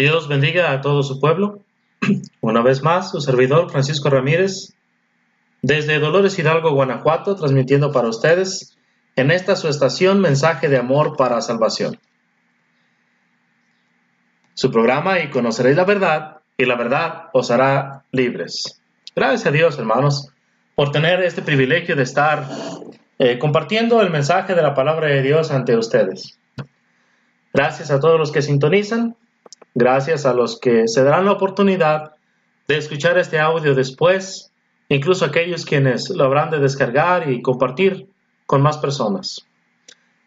Dios bendiga a todo su pueblo. Una vez más, su servidor Francisco Ramírez, desde Dolores Hidalgo, Guanajuato, transmitiendo para ustedes en esta su estación Mensaje de Amor para Salvación. Su programa y conoceréis la verdad, y la verdad os hará libres. Gracias a Dios, hermanos, por tener este privilegio de estar compartiendo el mensaje de la palabra de Dios ante ustedes. Gracias a todos los que sintonizan. Gracias a los que se darán la oportunidad de escuchar este audio después, incluso aquellos quienes lo habrán de descargar y compartir con más personas.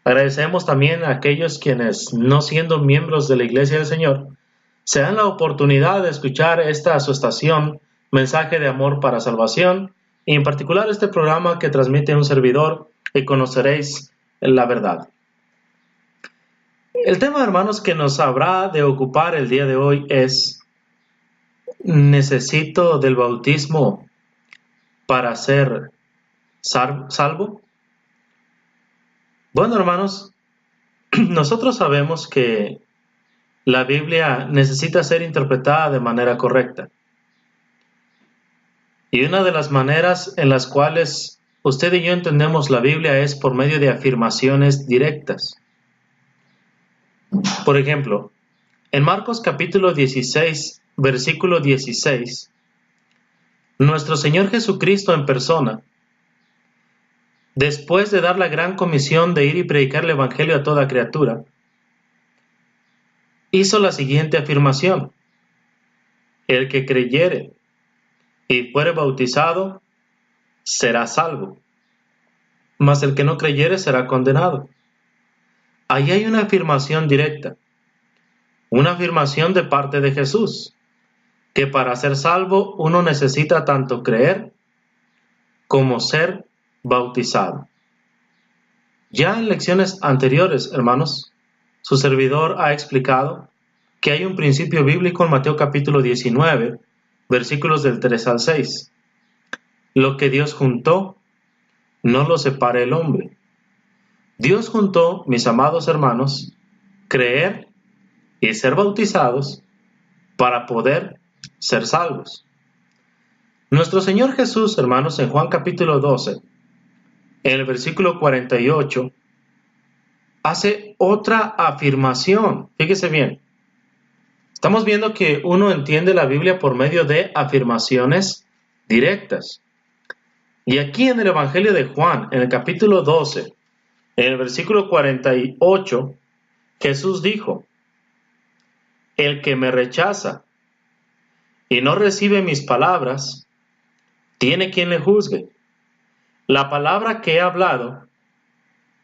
Agradecemos también a aquellos quienes, no siendo miembros de la Iglesia del Señor, se dan la oportunidad de escuchar esta su estación, Mensaje de Amor para Salvación, y en particular este programa que transmite un servidor, y conoceréis la verdad. El tema, hermanos, que nos habrá de ocupar el día de hoy es: ¿necesito del bautismo para ser salvo? Bueno, hermanos, nosotros sabemos que la Biblia necesita ser interpretada de manera correcta. Y una de las maneras en las cuales usted y yo entendemos la Biblia es por medio de afirmaciones directas. Por ejemplo, en Marcos capítulo 16, versículo 16, nuestro Señor Jesucristo en persona, después de dar la gran comisión de ir y predicar el Evangelio a toda criatura, hizo la siguiente afirmación: el que creyere y fuere bautizado será salvo, mas el que no creyere será condenado. Ahí hay una afirmación directa, una afirmación de parte de Jesús, que para ser salvo uno necesita tanto creer como ser bautizado. Ya en lecciones anteriores, hermanos, su servidor ha explicado que hay un principio bíblico en Mateo capítulo 19, versículos del 3 al 6. Lo que Dios juntó, no lo separe el hombre. Dios juntó, mis amados hermanos, creer y ser bautizados para poder ser salvos. Nuestro Señor Jesús, hermanos, en Juan capítulo 12, en el versículo 48, hace otra afirmación. Fíjese bien. Estamos viendo que uno entiende la Biblia por medio de afirmaciones directas. Y aquí en el Evangelio de Juan, en el capítulo 12, en el versículo 48, Jesús dijo: el que me rechaza y no recibe mis palabras, tiene quien le juzgue. La palabra que he hablado,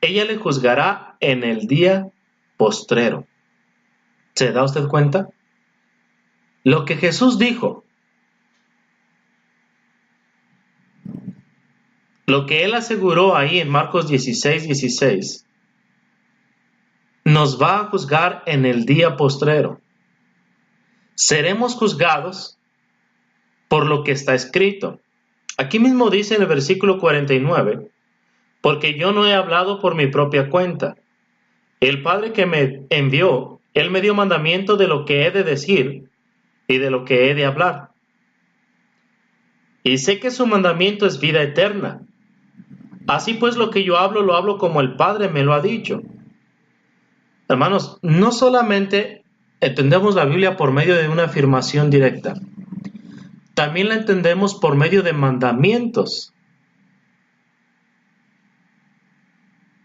ella le juzgará en el día postrero. ¿Se da usted cuenta? Lo que Jesús dijo, lo que Él aseguró ahí en Marcos 16, 16, nos va a juzgar en el día postrero. Seremos juzgados por lo que está escrito. Aquí mismo dice en el versículo 49, porque yo no he hablado por mi propia cuenta. El Padre que me envió, Él me dio mandamiento de lo que he de decir y de lo que he de hablar. Y sé que su mandamiento es vida eterna. Así pues, lo que yo hablo, lo hablo como el Padre me lo ha dicho. Hermanos, no solamente entendemos la Biblia por medio de una afirmación directa, también la entendemos por medio de mandamientos.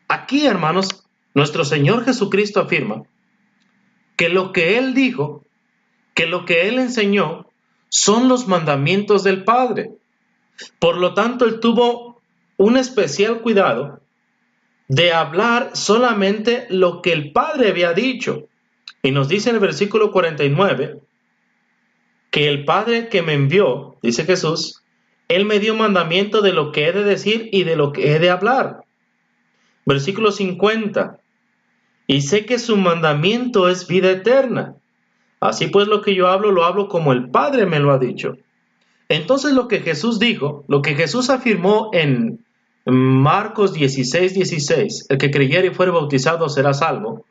Aquí, hermanos, nuestro Señor Jesucristo afirma que lo que Él dijo, que lo que Él enseñó, son los mandamientos del Padre. Por lo tanto, Él tuvo un especial cuidado de hablar solamente lo que el Padre había dicho. Y nos dice en el versículo 49 que el Padre que me envió, dice Jesús, Él me dio mandamiento de lo que he de decir y de lo que he de hablar. Versículo 50. Y sé que su mandamiento es vida eterna. Así pues, lo que yo hablo, lo hablo como el Padre me lo ha dicho. Entonces, lo que Jesús dijo, lo que Jesús afirmó en Marcos 16, 16, el que creyere y fuere bautizado será salvo,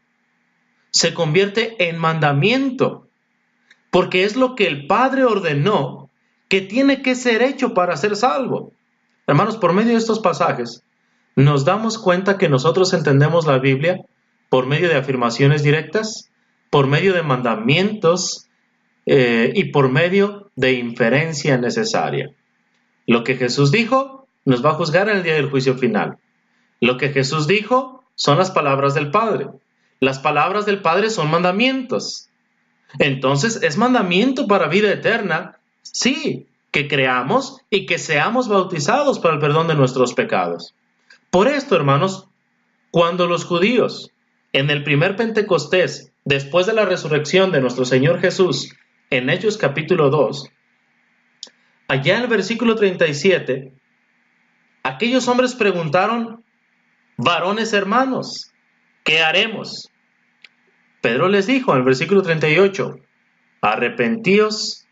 se convierte en mandamiento. porque es lo que el Padre ordenó que tiene que ser hecho para ser salvo. Hermanos, por medio de estos pasajes, nos damos cuenta que nosotros entendemos la Biblia por medio de afirmaciones directas, por medio de mandamientos y por medio de inferencia necesaria. Lo que Jesús dijo nos va a juzgar en el día del juicio final. Lo que Jesús dijo son las palabras del Padre. Las palabras del Padre son mandamientos. Entonces, ¿es mandamiento para vida eterna? Sí, que creamos y que seamos bautizados para el perdón de nuestros pecados. Por esto, hermanos, cuando los judíos, en el primer Pentecostés, después de la resurrección de nuestro Señor Jesús, en Hechos capítulo 2, allá en el versículo 37, aquellos hombres preguntaron: varones hermanos, ¿qué haremos? Pedro les dijo en el versículo 38, arrepentíos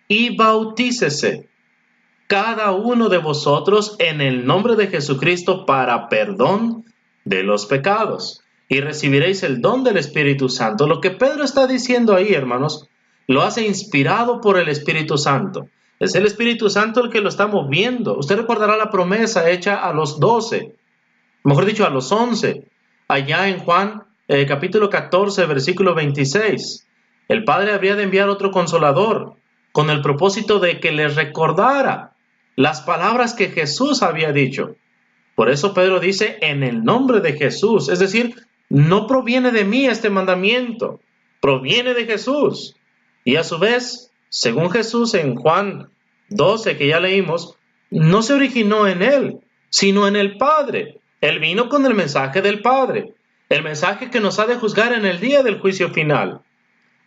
y bautícese cada uno de vosotros en el nombre de Jesucristo para perdón de los pecados, y recibiréis el don del Espíritu Santo. Lo que Pedro está diciendo ahí, hermanos, lo hace inspirado por el Espíritu Santo. Es el Espíritu Santo el que lo está moviendo. Usted recordará la promesa hecha a los 12, mejor dicho, a los 11, allá en Juan capítulo 14, versículo 26. El Padre habría de enviar otro consolador con el propósito de que les recordara las palabras que Jesús había dicho. Por eso Pedro dice, en el nombre de Jesús. Es decir, no proviene de mí este mandamiento, proviene de Jesús. Y a su vez, según Jesús en Juan 12, que ya leímos, no se originó en él, sino en el Padre. Él vino con el mensaje del Padre, el mensaje que nos ha de juzgar en el día del juicio final.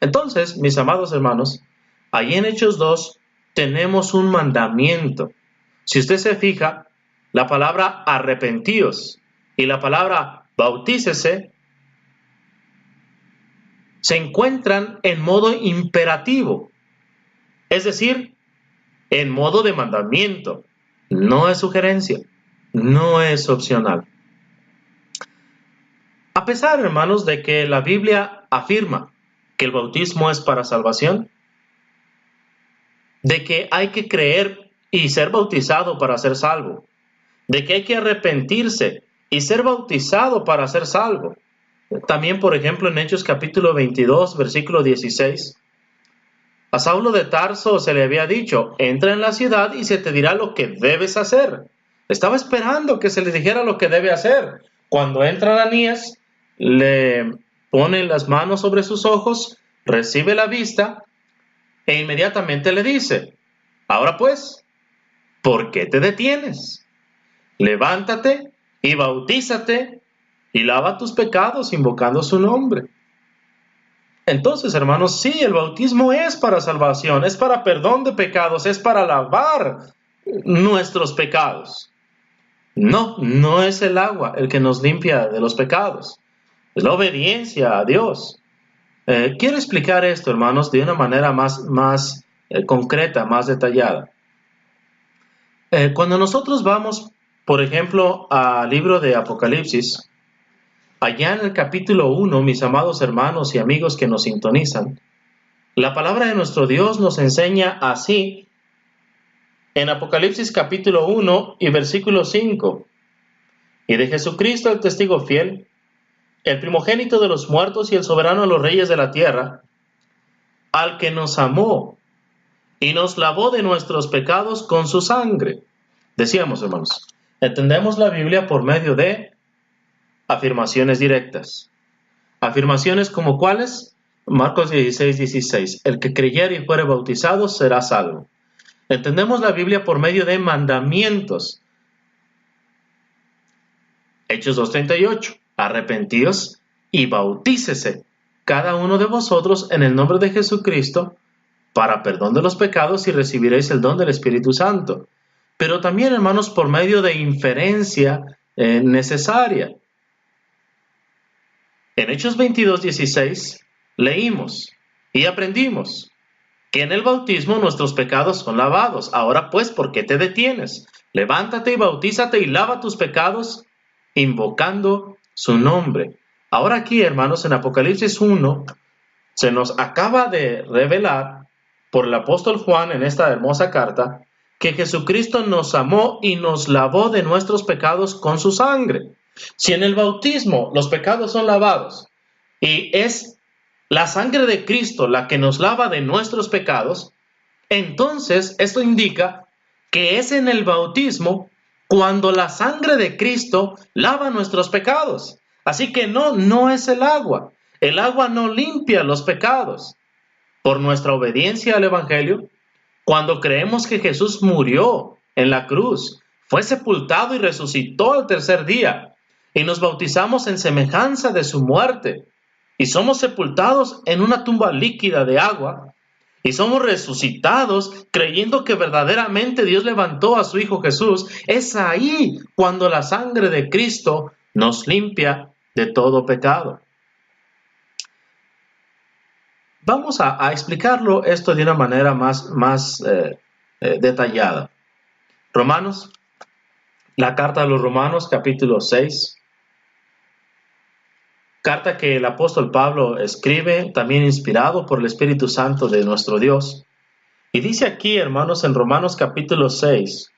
Entonces, mis amados hermanos, ahí en Hechos 2 tenemos un mandamiento. Si usted se fija, la palabra arrepentíos y la palabra bautícese se encuentran en modo imperativo, es decir, en modo de mandamiento. No es sugerencia, no es opcional. A pesar, hermanos, de que la Biblia afirma que el bautismo es para salvación, de que hay que creer y ser bautizado para ser salvo, de que hay que arrepentirse y ser bautizado para ser salvo. También, por ejemplo, en Hechos capítulo 22, versículo 16, a Saulo de Tarso se le había dicho, entra en la ciudad y se te dirá lo que debes hacer. Estaba esperando que se le dijera lo que debe hacer. Cuando entra Ananías, le pone las manos sobre sus ojos, recibe la vista e inmediatamente le dice, ahora pues, ¿por qué te detienes? Levántate y bautízate y lava tus pecados invocando su nombre. Entonces, hermanos, sí, el bautismo es para salvación, es para perdón de pecados, es para lavar nuestros pecados. No es el agua el que nos limpia de los pecados, es la obediencia a Dios. Quiero explicar esto, hermanos, de una manera más concreta, más detallada. Cuando nosotros vamos, por ejemplo, al libro de Apocalipsis, allá en el capítulo 1, mis amados hermanos y amigos que nos sintonizan, la palabra de nuestro Dios nos enseña así, en Apocalipsis capítulo 1 y versículo 5, y de Jesucristo el testigo fiel, el primogénito de los muertos y el soberano de los reyes de la tierra, al que nos amó y nos lavó de nuestros pecados con su sangre. Decíamos, hermanos, entendemos la Biblia por medio de afirmaciones directas. Afirmaciones como ¿cuáles? Marcos 16, 16. El que creyere y fuere bautizado será salvo. Entendemos la Biblia por medio de mandamientos. Hechos 2:38. Arrepentíos y bautícese cada uno de vosotros en el nombre de Jesucristo para perdón de los pecados y recibiréis el don del Espíritu Santo. Pero también, hermanos, por medio de inferencia necesaria. En Hechos 22:16 leímos y aprendimos que en el bautismo nuestros pecados son lavados. Ahora pues, ¿por qué te detienes? Levántate y bautízate y lava tus pecados invocando su nombre. Ahora aquí, hermanos, en Apocalipsis 1 se nos acaba de revelar por el apóstol Juan en esta hermosa carta, que Jesucristo nos amó y nos lavó de nuestros pecados con su sangre. Si en el bautismo los pecados son lavados y es la sangre de Cristo la que nos lava de nuestros pecados, entonces esto indica que es en el bautismo cuando la sangre de Cristo lava nuestros pecados. Así que no es el agua. El agua no limpia los pecados. Por nuestra obediencia al Evangelio, cuando creemos que Jesús murió en la cruz, fue sepultado y resucitó al tercer día, y nos bautizamos en semejanza de su muerte, y somos sepultados en una tumba líquida de agua, y somos resucitados creyendo que verdaderamente Dios levantó a su Hijo Jesús, es ahí cuando la sangre de Cristo nos limpia de todo pecado. Vamos a explicarlo esto de una manera más detallada. Romanos, la carta a los Romanos, capítulo 6. Carta que el apóstol Pablo escribe, también inspirado por el Espíritu Santo de nuestro Dios. Y dice aquí, hermanos, en Romanos capítulo 6,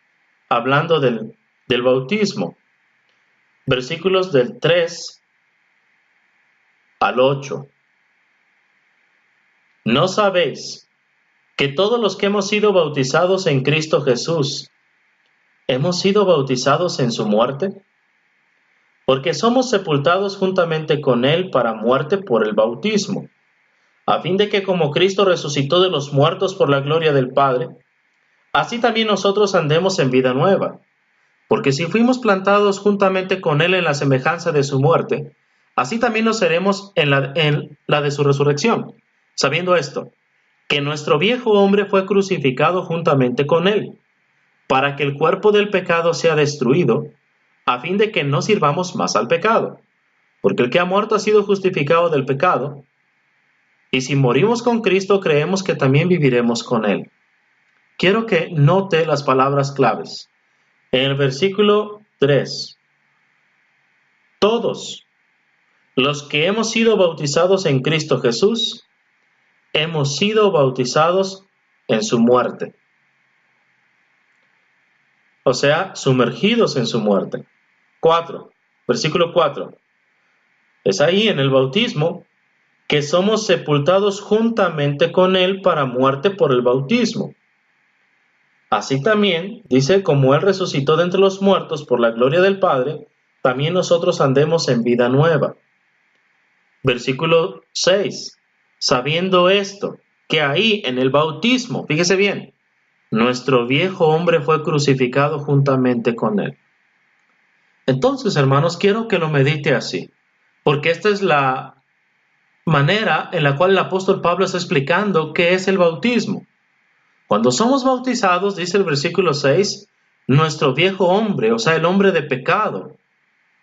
hablando del bautismo, versículos del 3 al 8. ¿No sabéis que todos los que hemos sido bautizados en Cristo Jesús, hemos sido bautizados en su muerte? Porque somos sepultados juntamente con Él para muerte por el bautismo, a fin de que como Cristo resucitó de los muertos por la gloria del Padre, así también nosotros andemos en vida nueva. Porque si fuimos plantados juntamente con Él en la semejanza de su muerte, así también lo seremos en la de su resurrección, sabiendo esto, que nuestro viejo hombre fue crucificado juntamente con Él, para que el cuerpo del pecado sea destruido, a fin de que no sirvamos más al pecado. Porque el que ha muerto ha sido justificado del pecado, y si morimos con Cristo, creemos que también viviremos con Él. Quiero que note las palabras claves. En el versículo 3, todos los que hemos sido bautizados en Cristo Jesús, hemos sido bautizados en su muerte. O sea, sumergidos en su muerte. 4, versículo 4. Es ahí en el bautismo que somos sepultados juntamente con Él para muerte por el bautismo. Así también, dice, como Él resucitó de entre los muertos por la gloria del Padre, también nosotros andemos en vida nueva. Versículo 6. Sabiendo esto, que ahí en el bautismo, fíjese bien, nuestro viejo hombre fue crucificado juntamente con Él. Entonces, hermanos, quiero que lo medite así, porque esta es la manera en la cual el apóstol Pablo está explicando qué es el bautismo. Cuando somos bautizados, dice el versículo 6, nuestro viejo hombre, o sea, el hombre de pecado,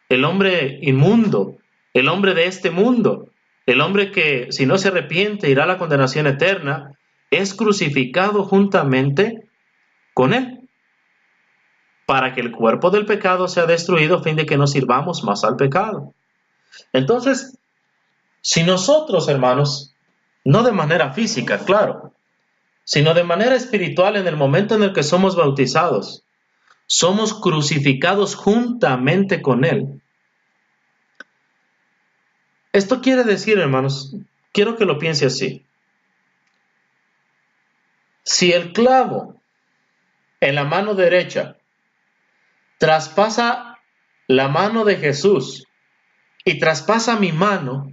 el hombre inmundo, el hombre de este mundo, el hombre que si no se arrepiente irá a la condenación eterna, es crucificado juntamente con Él, para que el cuerpo del pecado sea destruido a fin de que no sirvamos más al pecado. Entonces, si nosotros, hermanos, no de manera física, claro, sino de manera espiritual en el momento en el que somos bautizados, somos crucificados juntamente con Él. Esto quiere decir, hermanos, quiero que lo piense así. Si el clavo en la mano derecha traspasa la mano de Jesús y traspasa mi mano,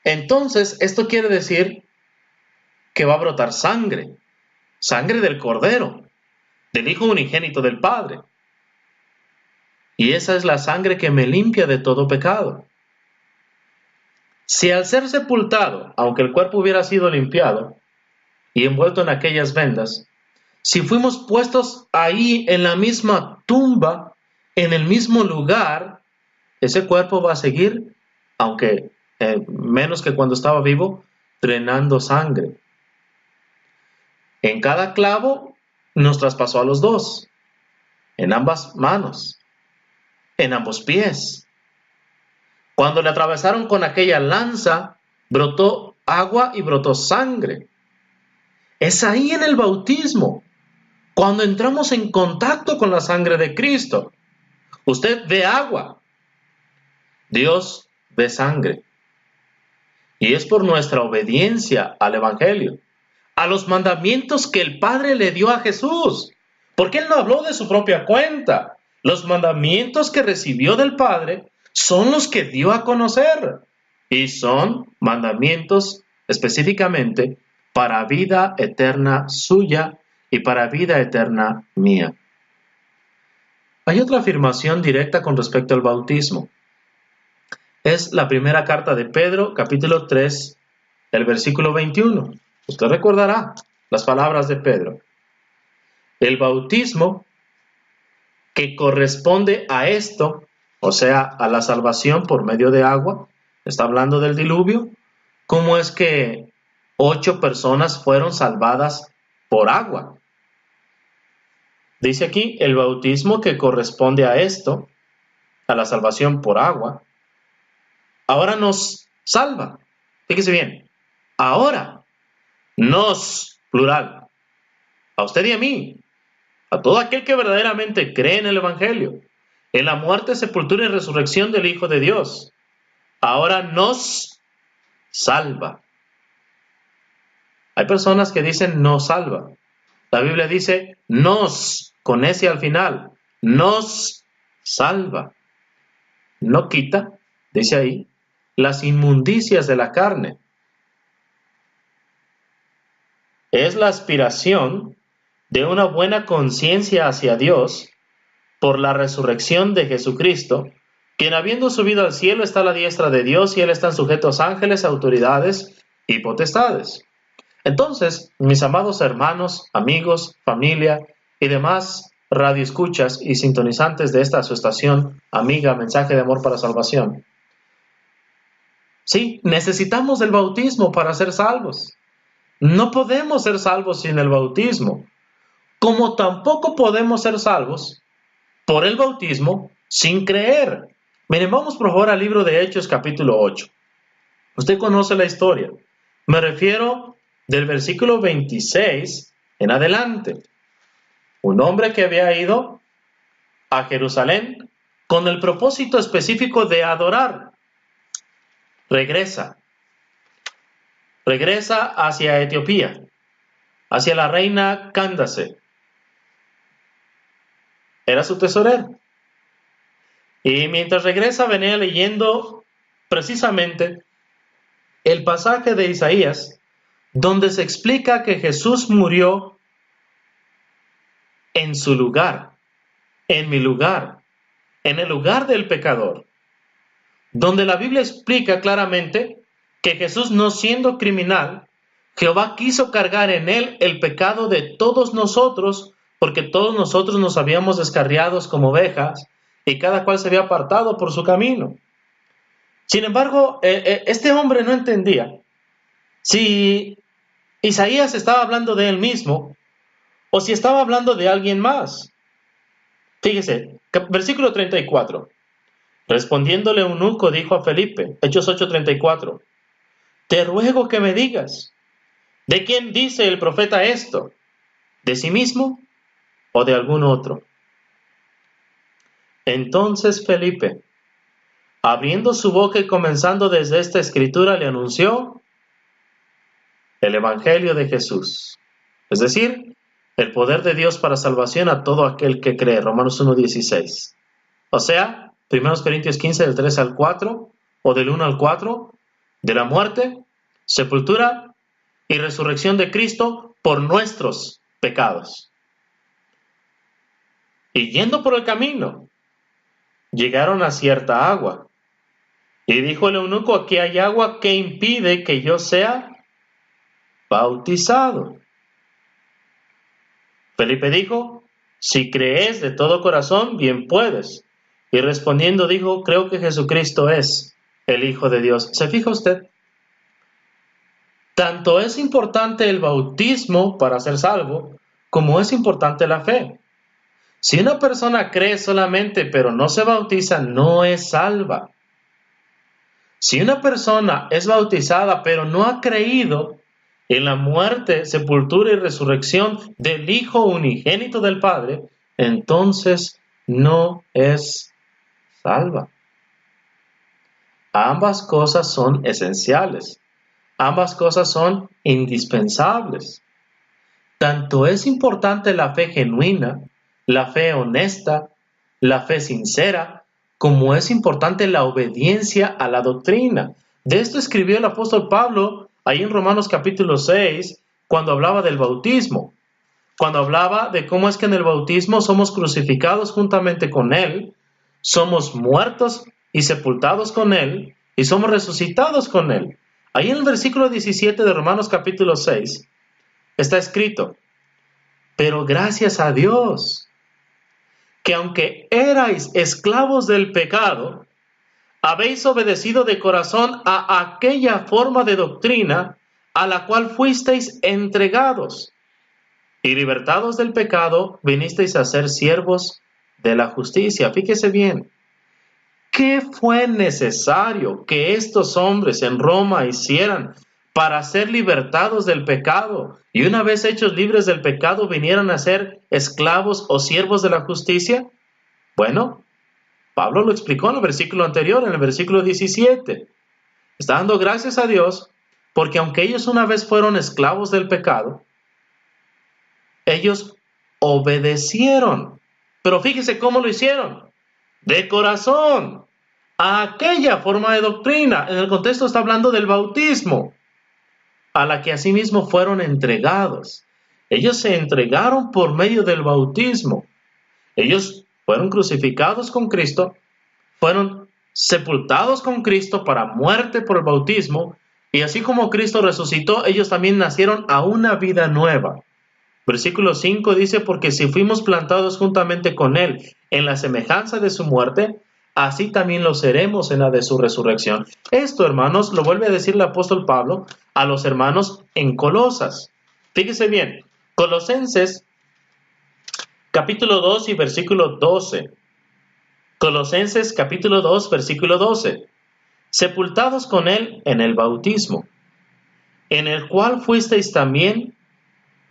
entonces esto quiere decir que va a brotar sangre, sangre del Cordero, del Hijo unigénito del Padre. Y esa es la sangre que me limpia de todo pecado. Si al ser sepultado, aunque el cuerpo hubiera sido limpiado y envuelto en aquellas vendas, si fuimos puestos ahí en la misma tumba, en el mismo lugar, ese cuerpo va a seguir, aunque menos que cuando estaba vivo, drenando sangre. En cada clavo nos traspasó a los dos, en ambas manos, en ambos pies. Cuando le atravesaron con aquella lanza, brotó agua y brotó sangre. Es ahí en el bautismo, cuando entramos en contacto con la sangre de Cristo. Usted ve agua, Dios ve sangre. Y es por nuestra obediencia al Evangelio, a los mandamientos que el Padre le dio a Jesús. Porque Él no habló de su propia cuenta. Los mandamientos que recibió del Padre son los que dio a conocer. Y son mandamientos específicamente para vida eterna suya y para vida eterna mía. Hay otra afirmación directa con respecto al bautismo. Es la primera carta de Pedro, capítulo 3, el versículo 21. Usted recordará las palabras de Pedro. El bautismo que corresponde a esto, o sea, a la salvación por medio de agua, está hablando del diluvio. ¿Cómo es que 8 personas fueron salvadas por agua? Dice aquí, el bautismo que corresponde a esto, a la salvación por agua, ahora nos salva. Fíjese bien, ahora nos, plural, a usted y a mí, a todo aquel que verdaderamente cree en el Evangelio, en la muerte, sepultura y resurrección del Hijo de Dios, ahora nos salva. Hay personas que dicen no salva. La Biblia dice nos, con ese al final, nos salva. No quita, dice ahí, las inmundicias de la carne. Es la aspiración de una buena conciencia hacia Dios por la resurrección de Jesucristo, quien habiendo subido al cielo está a la diestra de Dios y Él están sujetos ángeles, autoridades y potestades. Entonces, mis amados hermanos, amigos, familia y demás radioescuchas y sintonizantes de esta su estación amiga Mensaje de Amor para Salvación, sí, necesitamos del bautismo para ser salvos. No podemos ser salvos sin el bautismo, como tampoco podemos ser salvos por el bautismo sin creer. Miren, vamos por favor al libro de Hechos capítulo 8. Usted conoce la historia. Me refiero del versículo 26 en adelante. Un hombre que había ido a Jerusalén con el propósito específico de adorar. Regresa hacia Etiopía, hacia la reina Cándace. Era su tesorero. Y mientras regresa venía leyendo precisamente el pasaje de Isaías, donde se explica que Jesús murió en su lugar, en mi lugar, en el lugar del pecador, donde la Biblia explica claramente que Jesús, no siendo criminal, Jehová quiso cargar en él el pecado de todos nosotros, porque todos nosotros nos habíamos descarriado como ovejas y cada cual se había apartado por su camino. Sin embargo, este hombre no entendía si Isaías estaba hablando de él mismo o si estaba hablando de alguien más. Fíjese, versículo 34. Respondiéndole eunuco dijo a Felipe, Hechos 8:34, te ruego que me digas, ¿de quién dice el profeta esto? ¿De sí mismo o de algún otro? Entonces Felipe, abriendo su boca y comenzando desde esta escritura, le anunció el Evangelio de Jesús, es decir, el poder de Dios para salvación a todo aquel que cree, Romanos 1:16. O sea, 1 Corintios 15, del 3 al 4, o del 1 al 4, de la muerte, sepultura y resurrección de Cristo por nuestros pecados. Y yendo por el camino, llegaron a cierta agua. Y dijo el eunuco, aquí hay agua que impide que yo sea bautizado. Felipe dijo, si crees de todo corazón, bien puedes. Y respondiendo dijo, creo que Jesucristo es el Hijo de Dios. ¿Se fija usted? Tanto es importante el bautismo para ser salvo, como es importante la fe. Si una persona cree solamente pero no se bautiza, no es salva. Si una persona es bautizada pero no ha creído en la muerte, sepultura y resurrección del Hijo unigénito del Padre, entonces no es salva. Ambas cosas son esenciales. Ambas cosas son indispensables. Tanto es importante la fe genuina, la fe honesta, la fe sincera, como es importante la obediencia a la doctrina. De esto escribió el apóstol Pablo ahí en Romanos capítulo 6, cuando hablaba del bautismo, cuando hablaba de cómo es que en el bautismo somos crucificados juntamente con Él, somos muertos y sepultados con Él, y somos resucitados con Él. Ahí en el versículo 17 de Romanos capítulo 6 está escrito: pero gracias a Dios, que aunque erais esclavos del pecado, habéis obedecido de corazón a aquella forma de doctrina a la cual fuisteis entregados, y libertados del pecado, vinisteis a ser siervos de la justicia. Fíjese bien, ¿qué fue necesario que estos hombres en Roma hicieran para ser libertados del pecado y una vez hechos libres del pecado vinieran a ser esclavos o siervos de la justicia? Bueno, Pablo lo explicó en el versículo anterior, en el versículo 17. Está dando gracias a Dios porque aunque ellos una vez fueron esclavos del pecado, ellos obedecieron. Pero fíjese cómo lo hicieron. De corazón, a aquella forma de doctrina. En el contexto está hablando del bautismo, a la que asimismo fueron entregados. Ellos se entregaron por medio del bautismo. Ellos fueron crucificados con Cristo, fueron sepultados con Cristo para muerte por el bautismo, y así como Cristo resucitó, ellos también nacieron a una vida nueva. Versículo 5 dice: porque si fuimos plantados juntamente con Él en la semejanza de su muerte, así también lo seremos en la de su resurrección. Esto, hermanos, lo vuelve a decir el apóstol Pablo a los hermanos en Colosas. Fíjese bien, Colosenses capítulo 2 y versículo 12. Colosenses capítulo 2, versículo 12. Sepultados con Él en el bautismo, en el cual fuisteis también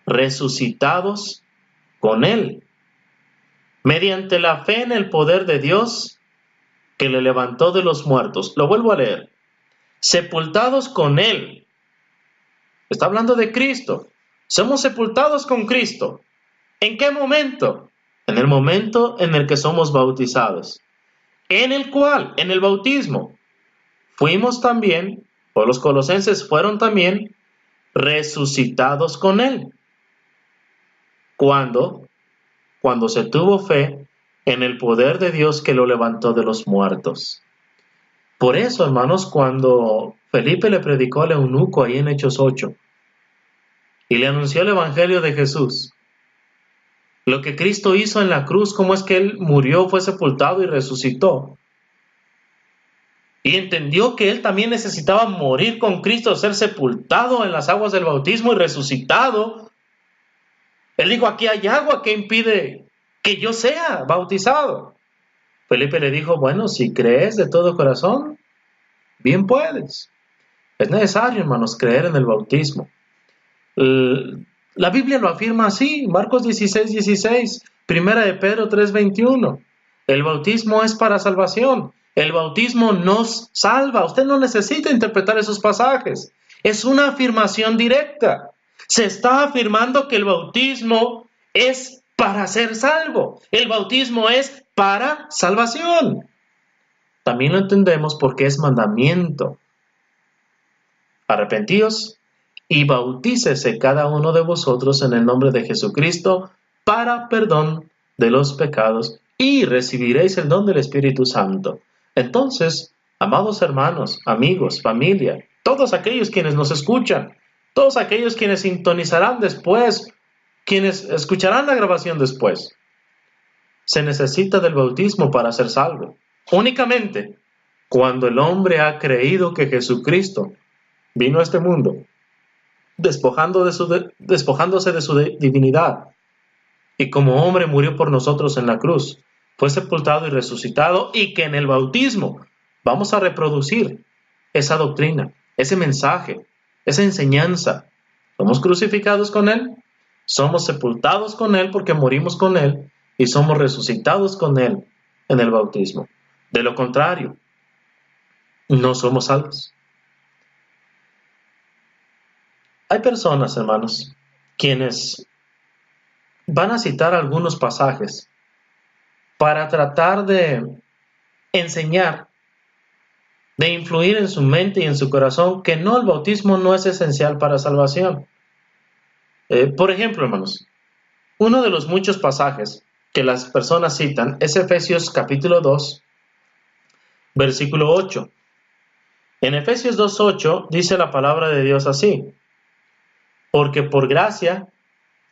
resucitados con Él, mediante la fe en el poder de Dios que le levantó de los muertos. Lo vuelvo a leer. Sepultados con Él. Está hablando de Cristo. Somos sepultados con Cristo. ¿En qué momento? En el momento en el que somos bautizados. En el cual, en el bautismo, fuimos también, o los colosenses fueron también, resucitados con Él. ¿Cuándo? Cuando se tuvo fe en el poder de Dios que lo levantó de los muertos. Por eso, hermanos, cuando Felipe le predicó al eunuco ahí en Hechos 8 y le anunció el evangelio de Jesús, lo que Cristo hizo en la cruz, cómo es que Él murió, fue sepultado y resucitó, y entendió que Él también necesitaba morir con Cristo, ser sepultado en las aguas del bautismo y resucitado, Él dijo: aquí hay agua que impide que yo sea bautizado. Felipe le dijo: bueno, si crees de todo corazón, bien puedes. Es necesario, hermanos, creer en el bautismo. La Biblia lo afirma así, Marcos 16, 16, Primera de Pedro 3, 21. El bautismo es para salvación. El bautismo nos salva. Usted no necesita interpretar esos pasajes. Es una afirmación directa. Se está afirmando que el bautismo es para ser salvo. El bautismo es para salvación. También lo entendemos porque es mandamiento. Arrepentíos y bautícese cada uno de vosotros en el nombre de Jesucristo para perdón de los pecados y recibiréis el don del Espíritu Santo. Entonces, amados hermanos, amigos, familia, todos aquellos quienes nos escuchan, todos aquellos quienes sintonizarán después, quienes escucharán la grabación después, se necesita del bautismo para ser salvo. Únicamente cuando el hombre ha creído que Jesucristo vino a este mundo, despojándose de su divinidad, y como hombre murió por nosotros en la cruz, fue sepultado y resucitado, y que en el bautismo vamos a reproducir esa doctrina, ese mensaje, esa enseñanza. Somos crucificados con Él, somos sepultados con Él porque morimos con Él y somos resucitados con Él en el bautismo. De lo contrario, no somos salvos. Hay personas, hermanos, quienes van a citar algunos pasajes para tratar de enseñar, de influir en su mente y en su corazón que no, el bautismo no es esencial para salvación. Por ejemplo, hermanos, uno de los muchos pasajes que las personas citan es Efesios capítulo 2, versículo 8. En Efesios 2:8 dice la palabra de Dios así: porque por gracia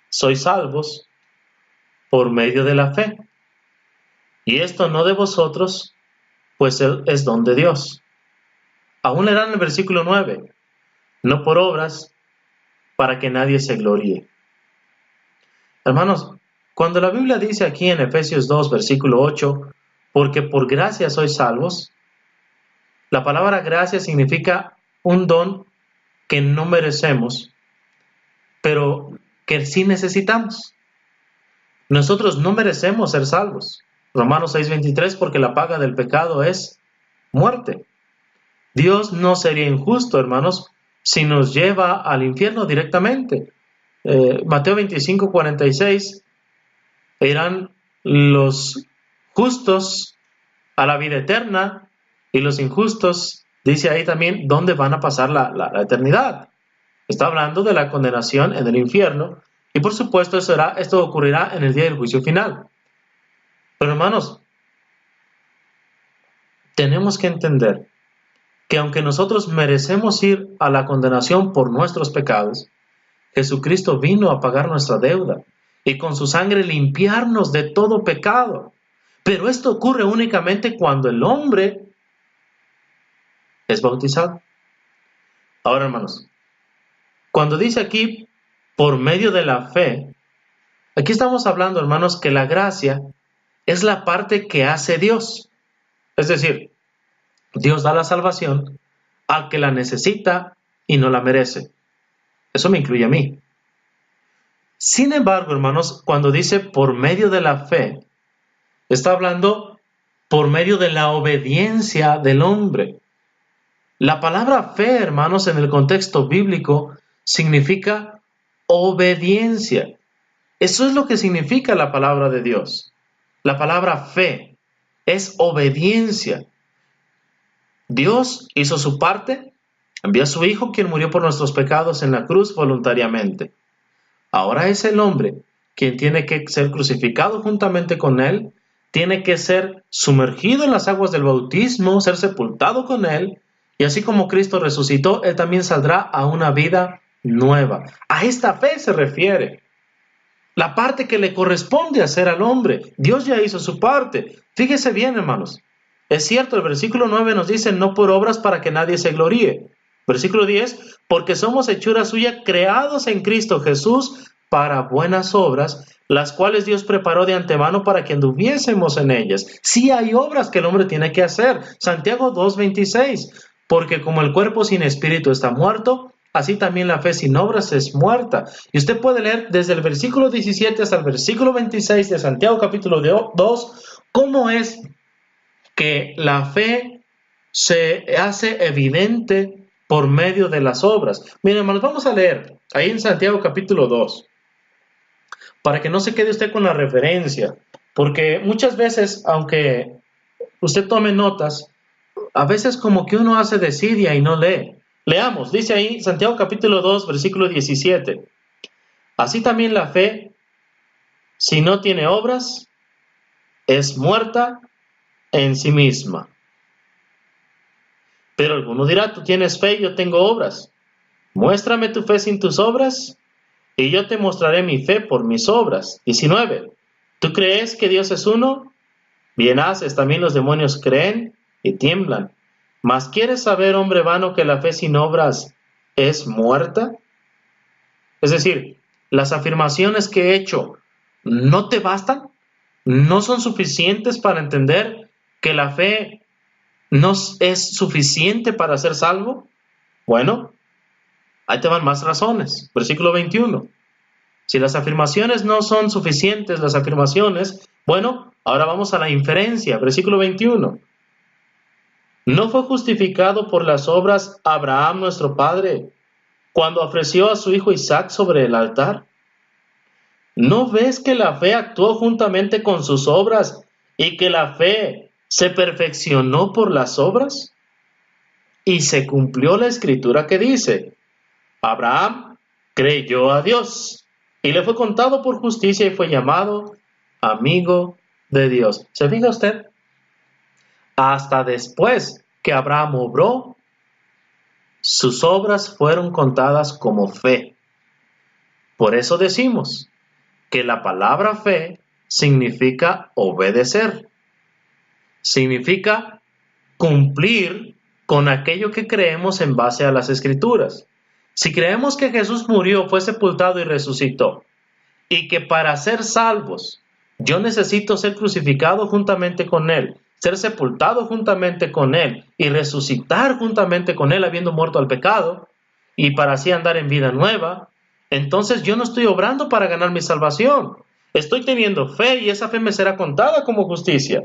sois salvos por medio de la fe. Y esto no de vosotros, pues es don de Dios. Aún le dan el versículo 9, no por obras, para que nadie se gloríe. Hermanos, cuando la Biblia dice aquí en Efesios 2, versículo 8, porque por gracia sois salvos, la palabra gracia significa un don que no merecemos, pero que sí necesitamos. Nosotros no merecemos ser salvos. Romanos 6:23, porque la paga del pecado es muerte. Dios no sería injusto, hermanos, si nos lleva al infierno directamente. Mateo 25:46, irán los justos a la vida eterna y los injustos, dice ahí también, ¿dónde van a pasar la eternidad? Está hablando de la condenación en el infierno y por supuesto esto ocurrirá en el día del juicio final. Pero hermanos, tenemos que entender que aunque nosotros merecemos ir a la condenación por nuestros pecados, Jesucristo vino a pagar nuestra deuda y con su sangre limpiarnos de todo pecado. Pero esto ocurre únicamente cuando el hombre es bautizado. Ahora, hermanos, cuando dice aquí por medio de la fe, aquí estamos hablando, hermanos, que la gracia es la parte que hace Dios. Es decir, Dios da la salvación al que la necesita y no la merece. Eso me incluye a mí. Sin embargo, hermanos, cuando dice por medio de la fe, está hablando por medio de la obediencia del hombre. La palabra fe, hermanos, en el contexto bíblico significa obediencia. Eso es lo que significa la palabra de Dios. La palabra fe es obediencia. Dios hizo su parte, envió a su Hijo quien murió por nuestros pecados en la cruz voluntariamente. Ahora es el hombre quien tiene que ser crucificado juntamente con Él, tiene que ser sumergido en las aguas del bautismo, ser sepultado con Él, y así como Cristo resucitó, Él también saldrá a una vida nueva. A esta fe se refiere. La parte que le corresponde hacer al hombre. Dios ya hizo su parte. Fíjese bien, hermanos. Es cierto, el versículo 9 nos dice, no por obras para que nadie se gloríe. Versículo 10, porque somos hechura suya, creados en Cristo Jesús para buenas obras, las cuales Dios preparó de antemano para que anduviésemos en ellas. Sí hay obras que el hombre tiene que hacer. Santiago 2:26, porque como el cuerpo sin espíritu está muerto, así también la fe sin obras es muerta. Y usted puede leer desde el versículo 17 hasta el versículo 26 de Santiago capítulo 2, cómo es que la fe se hace evidente por medio de las obras. Miren, hermanos, vamos a leer ahí en Santiago capítulo 2, para que no se quede usted con la referencia, porque muchas veces, aunque usted tome notas, a veces como que uno hace desidia y no lee. Leamos, dice ahí Santiago capítulo 2, versículo 17. Así también la fe, si no tiene obras, es muerta en sí misma. Pero alguno dirá, tú tienes fe y yo tengo obras. Muéstrame tu fe sin tus obras, y yo te mostraré mi fe por mis obras. 19. ¿Tú crees que Dios es uno? Bien haces, también los demonios creen y tiemblan. ¿Mas quieres saber, hombre vano, que la fe sin obras es muerta? Es decir, las afirmaciones que he hecho no te bastan, no son suficientes para entender que la fe no es suficiente para ser salvo? Bueno, ahí te van más razones. Versículo 21. Si las afirmaciones no son suficientes, las afirmaciones, bueno, ahora vamos a la inferencia. Versículo 21. ¿No fue justificado por las obras Abraham nuestro padre cuando ofreció a su hijo Isaac sobre el altar? ¿No ves que la fe actuó juntamente con sus obras y que la fe se perfeccionó por las obras? Y se cumplió la escritura que dice, Abraham creyó a Dios y le fue contado por justicia y fue llamado amigo de Dios. ¿Se fija usted? Hasta después que Abraham obró, sus obras fueron contadas como fe. Por eso decimos que la palabra fe significa obedecer, significa cumplir con aquello que creemos en base a las Escrituras. Si creemos que Jesús murió, fue sepultado y resucitó, y que para ser salvos yo necesito ser crucificado juntamente con Él, ser sepultado juntamente con Él y resucitar juntamente con Él habiendo muerto al pecado, y para así andar en vida nueva, entonces yo no estoy obrando para ganar mi salvación. Estoy teniendo fe y esa fe me será contada como justicia.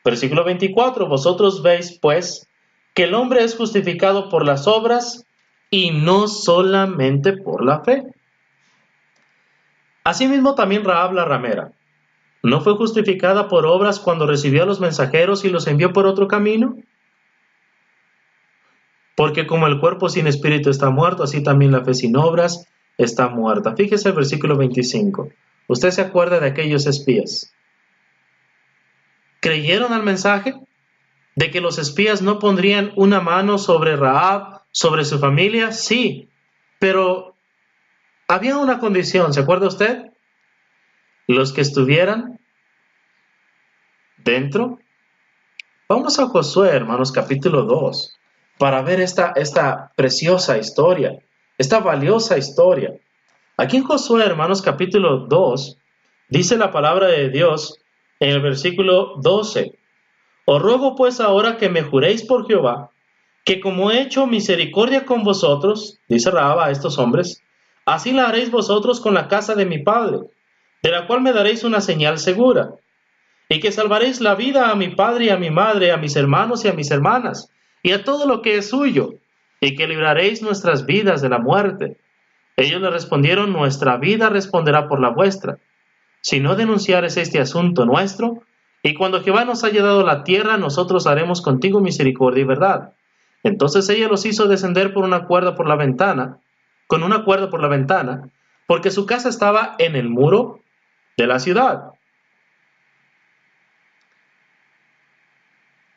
Versículo 24. Vosotros veis, pues, que el hombre es justificado por las obras y no solamente por la fe. Asimismo también Rahab la ramera, ¿no fue justificada por obras cuando recibió a los mensajeros y los envió por otro camino? Porque como el cuerpo sin espíritu está muerto, así también la fe sin obras está muerta. Fíjese el versículo 25. ¿Usted se acuerda de aquellos espías? ¿Creyeron al mensaje de que los espías no pondrían una mano sobre Rahab, sobre su familia? Sí, pero había una condición, ¿se acuerda usted? Los que estuvieran dentro. Vamos a Josué, hermanos, capítulo 2, para ver esta preciosa historia, esta valiosa historia. Aquí en Josué, hermanos, capítulo 2, dice la palabra de Dios en el versículo 12. Os ruego pues ahora que me juréis por Jehová, que como he hecho misericordia con vosotros, dice Rahab a estos hombres, así la haréis vosotros con la casa de mi padre, de la cual me daréis una señal segura, y que salvaréis la vida a mi padre y a mi madre, a mis hermanos y a mis hermanas, y a todo lo que es suyo, y que libraréis nuestras vidas de la muerte. Ellos le respondieron, nuestra vida responderá por la vuestra, si no denunciares este asunto nuestro, y cuando Jehová nos haya dado la tierra, nosotros haremos contigo misericordia y verdad. Entonces ella los hizo descender por una cuerda por la ventana, con una cuerda por la ventana, porque su casa estaba en el muro de la ciudad.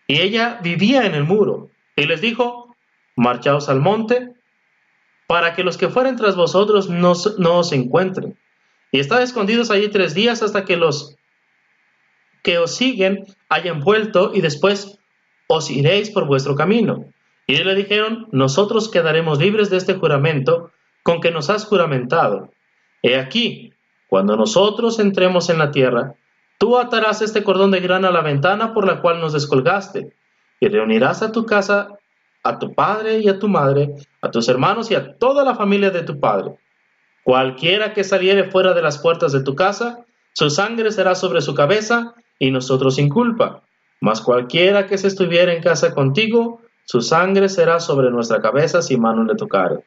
Y ella vivía en el muro, y les dijo, marchaos al monte, para que los que fueren tras vosotros no os encuentren. Y estad escondidos allí 3 días hasta que los que os siguen hayan vuelto, y después os iréis por vuestro camino. Y ellos le dijeron, nosotros quedaremos libres de este juramento con que nos has juramentado. He aquí, cuando nosotros entremos en la tierra, tú atarás este cordón de grana a la ventana por la cual nos descolgaste, y reunirás a tu casa a tu padre y a tu madre, a tus hermanos y a toda la familia de tu padre. Cualquiera que saliere fuera de las puertas de tu casa, su sangre será sobre su cabeza, y nosotros sin culpa. Mas cualquiera que se estuviera en casa contigo, su sangre será sobre nuestra cabeza si mano le tocare.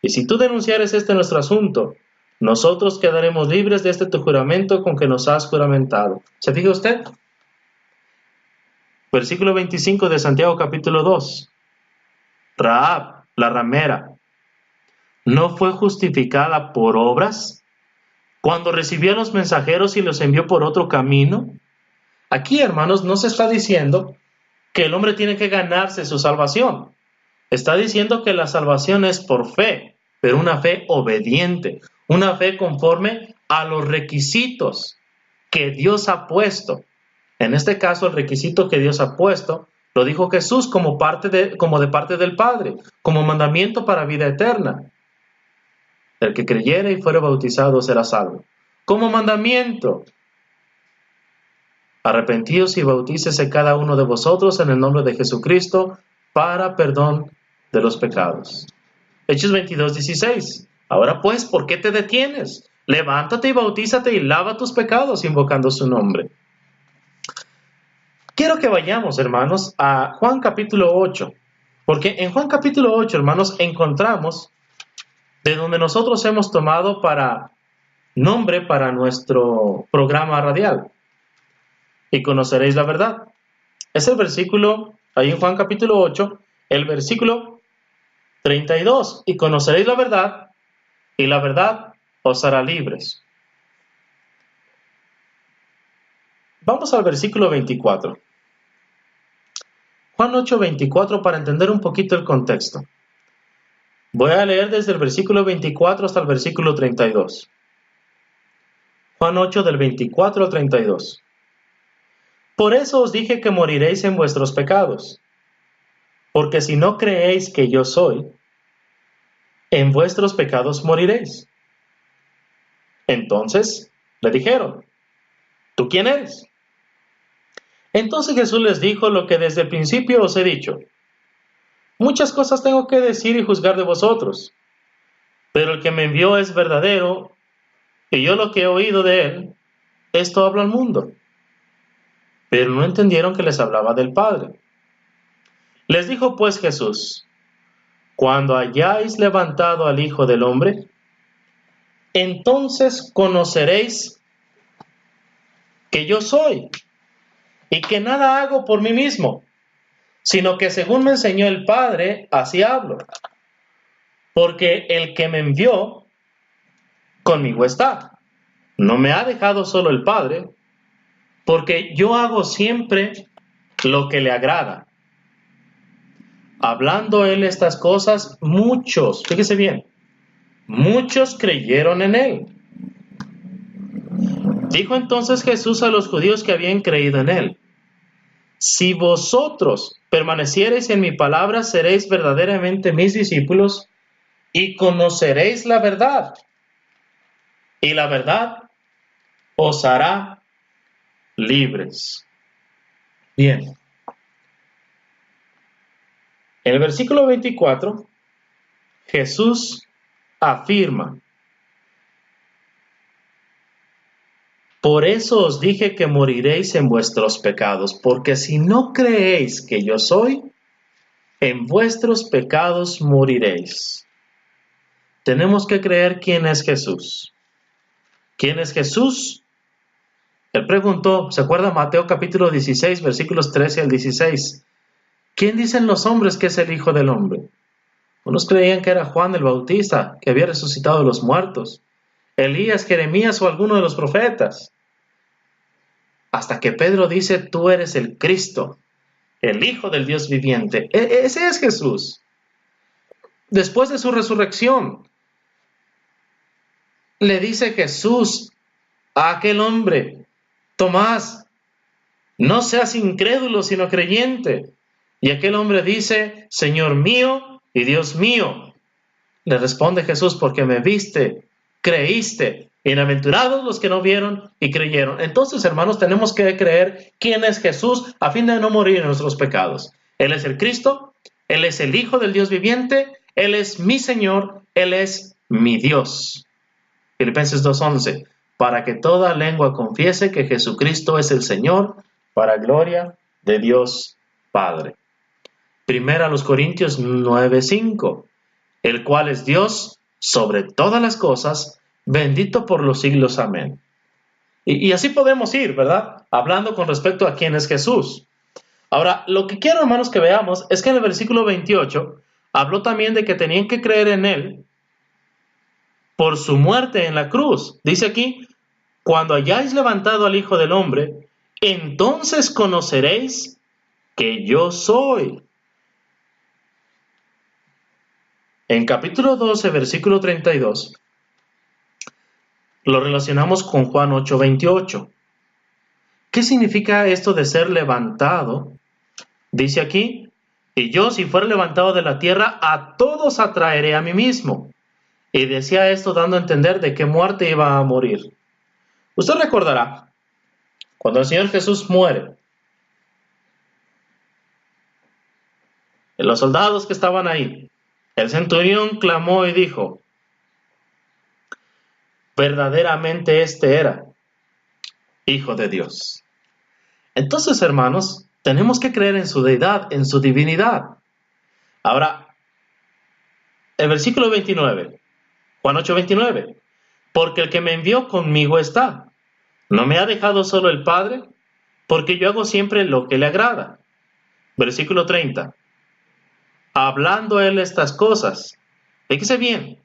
Y si tú denunciares este nuestro asunto, nosotros quedaremos libres de este tu juramento con que nos has juramentado. ¿Se fija usted? Versículo 25 de Santiago capítulo 2. Rahab, la ramera, ¿no fue justificada por obras cuando recibió a los mensajeros y los envió por otro camino? Aquí, hermanos, no se está diciendo que el hombre tiene que ganarse su salvación. Está diciendo que la salvación es por fe, pero una fe obediente, una fe conforme a los requisitos que Dios ha puesto. En este caso, el requisito que Dios ha puesto lo dijo Jesús como de parte del Padre, como mandamiento para vida eterna. El que creyere y fuere bautizado será salvo. Como mandamiento. Arrepentíos y bautícese cada uno de vosotros en el nombre de Jesucristo para perdón de los pecados. Hechos 22:16. Ahora pues, ¿por qué te detienes? Levántate y bautízate y lava tus pecados invocando su nombre. Quiero que vayamos, hermanos, a Juan capítulo 8, porque en Juan capítulo 8, hermanos, encontramos de donde nosotros hemos tomado para nombre para nuestro programa radial. Y conoceréis la verdad. Es el versículo, ahí en Juan capítulo 8, el versículo 32. Y conoceréis la verdad, y la verdad os hará libres. Vamos al versículo 24. Juan 8:24 para entender un poquito el contexto. Voy a leer desde el versículo 24 hasta el versículo 32. Juan 8 del 24 al 32. Por eso os dije que moriréis en vuestros pecados, porque si no creéis que yo soy, en vuestros pecados moriréis. Entonces le dijeron, ¿tú quién eres? Entonces Jesús les dijo lo que desde el principio os he dicho. Muchas cosas tengo que decir y juzgar de vosotros, pero el que me envió es verdadero, y yo lo que he oído de él, esto hablo al mundo. Pero no entendieron que les hablaba del Padre. Les dijo pues Jesús, cuando hayáis levantado al Hijo del Hombre, entonces conoceréis que yo soy, y que nada hago por mí mismo, sino que según me enseñó el Padre, así hablo. Porque el que me envió, conmigo está. No me ha dejado solo el Padre, porque yo hago siempre lo que le agrada. Hablando él estas cosas, muchos, fíjese bien, muchos creyeron en él. Dijo entonces Jesús a los judíos que habían creído en él, si vosotros permaneciereis en mi palabra, seréis verdaderamente mis discípulos y conoceréis la verdad. Y la verdad os hará libres. Bien. En el versículo 24, Jesús afirma, por eso os dije que moriréis en vuestros pecados, porque si no creéis que yo soy, en vuestros pecados moriréis. Tenemos que creer quién es Jesús. ¿Quién es Jesús? Él preguntó, ¿se acuerda Mateo capítulo 16, versículos 13 al 16? ¿Quién dicen los hombres que es el Hijo del Hombre? Unos creían que era Juan el Bautista, que había resucitado de los muertos, Elías, Jeremías o alguno de los profetas. Hasta que Pedro dice, tú eres el Cristo, el Hijo del Dios viviente. Ese es Jesús. Después de su resurrección, le dice Jesús a aquel hombre, Tomás, no seas incrédulo, sino creyente. Y aquel hombre dice, Señor mío y Dios mío. Le responde Jesús, porque me viste, creíste. Bienaventurados los que no vieron y creyeron. Entonces, hermanos, tenemos que creer quién es Jesús a fin de no morir en nuestros pecados. Él es el Cristo, Él es el Hijo del Dios viviente, Él es mi Señor, Él es mi Dios. Filipenses 2:11, para que toda lengua confiese que Jesucristo es el Señor, para gloria de Dios Padre. Primera a los Corintios 9:5, el cual es Dios sobre todas las cosas, bendito por los siglos. Amén. Y así podemos ir, ¿verdad? Hablando con respecto a quién es Jesús. Ahora, lo que quiero, hermanos, que veamos es que en el versículo 28 habló también de que tenían que creer en Él por su muerte en la cruz. Dice aquí, cuando hayáis levantado al Hijo del Hombre, entonces conoceréis que yo soy. En capítulo 12, versículo 32, lo relacionamos con Juan 8:28. ¿Qué significa esto de ser levantado? Dice aquí, y yo si fuera levantado de la tierra, a todos atraeré a mí mismo. Y decía esto dando a entender de qué muerte iba a morir. Usted recordará, Cuando el Señor Jesús muere, los soldados que estaban ahí, el centurión clamó y dijo, verdaderamente este era Hijo de Dios. Entonces, hermanos, tenemos que creer en su deidad, en su divinidad. Ahora, el versículo 29, Juan 8:29, porque el que me envió conmigo está. No me ha dejado solo el Padre, porque yo hago siempre lo que le agrada. Versículo 30, hablando él estas cosas, fíjese bien,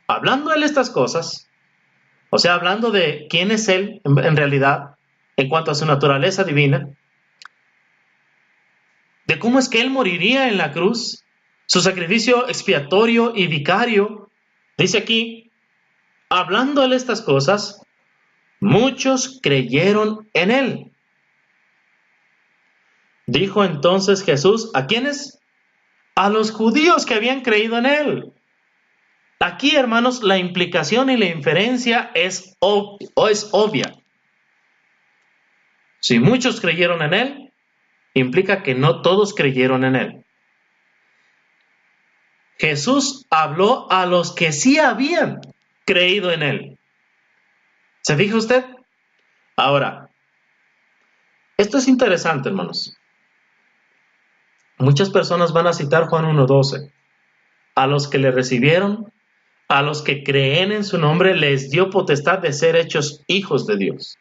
hablando él estas cosas, o sea, hablando de quién es él en realidad, en cuanto a su naturaleza divina, de cómo es que él moriría en la cruz, su sacrificio expiatorio y vicario. Dice aquí, hablando él estas cosas, muchos creyeron en él. Dijo entonces Jesús, ¿a quiénes? A los judíos que habían creído en él. Aquí, hermanos, la implicación y la inferencia es obvia. Si muchos creyeron en él, implica que no todos creyeron en él. Jesús habló a los que sí habían creído en él. ¿Se fija usted? Ahora, esto es interesante, hermanos. Muchas personas van a citar Juan 1:12. A los que le recibieron, a los que creen en su nombre, les dio potestad de ser hechos hijos de Dios.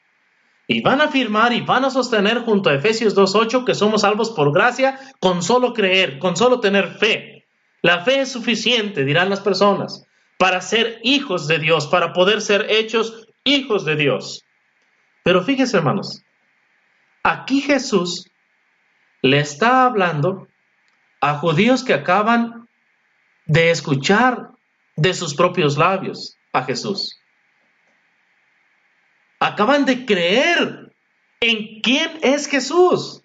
Y van a afirmar y van a sostener junto a Efesios 2:8 que somos salvos por gracia con solo creer, con solo tener fe. La fe es suficiente, dirán las personas, para ser hijos de Dios, para poder ser hechos hijos de Dios. Pero fíjense, hermanos, aquí Jesús le está hablando a judíos que acaban de escuchar de sus propios labios a Jesús. Acaban de creer en quién es Jesús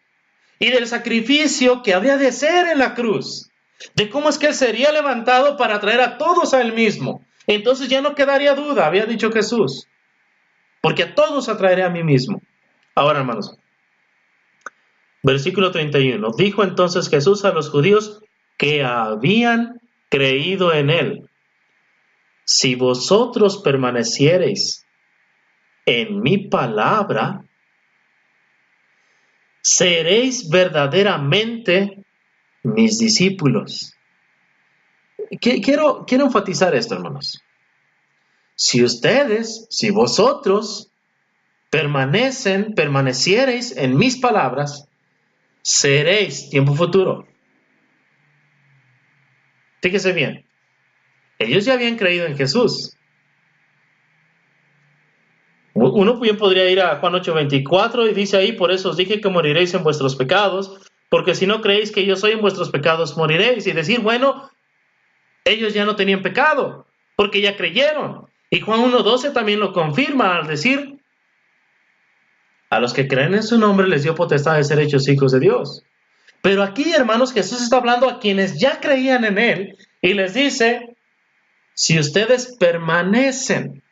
y del sacrificio que habría de ser en la cruz, de cómo es que Él sería levantado para traer a todos a Él mismo. Entonces ya no quedaría duda, había dicho Jesús, porque a todos atraeré a mí mismo. Ahora, hermanos, versículo 31, dijo entonces Jesús a los judíos que habían creído en Él, si vosotros permaneciereis en mi palabra, seréis verdaderamente mis discípulos. Quiero enfatizar esto, hermanos. Si vosotros permaneciereis en mis palabras, seréis, tiempo futuro. Fíjese bien, ellos ya habían creído en Jesús. Uno bien podría ir a Juan 8:24 y dice ahí, por eso os dije que moriréis en vuestros pecados, porque si no creéis que yo soy, en vuestros pecados moriréis. Y decir, bueno, ellos ya no tenían pecado, porque ya creyeron. Y Juan 1:12 también lo confirma al decir, a los que creen en su nombre les dio potestad de ser hechos hijos de Dios. Pero aquí, hermanos, Jesús está hablando a quienes ya creían en Él y les dice, si ustedes permanecen.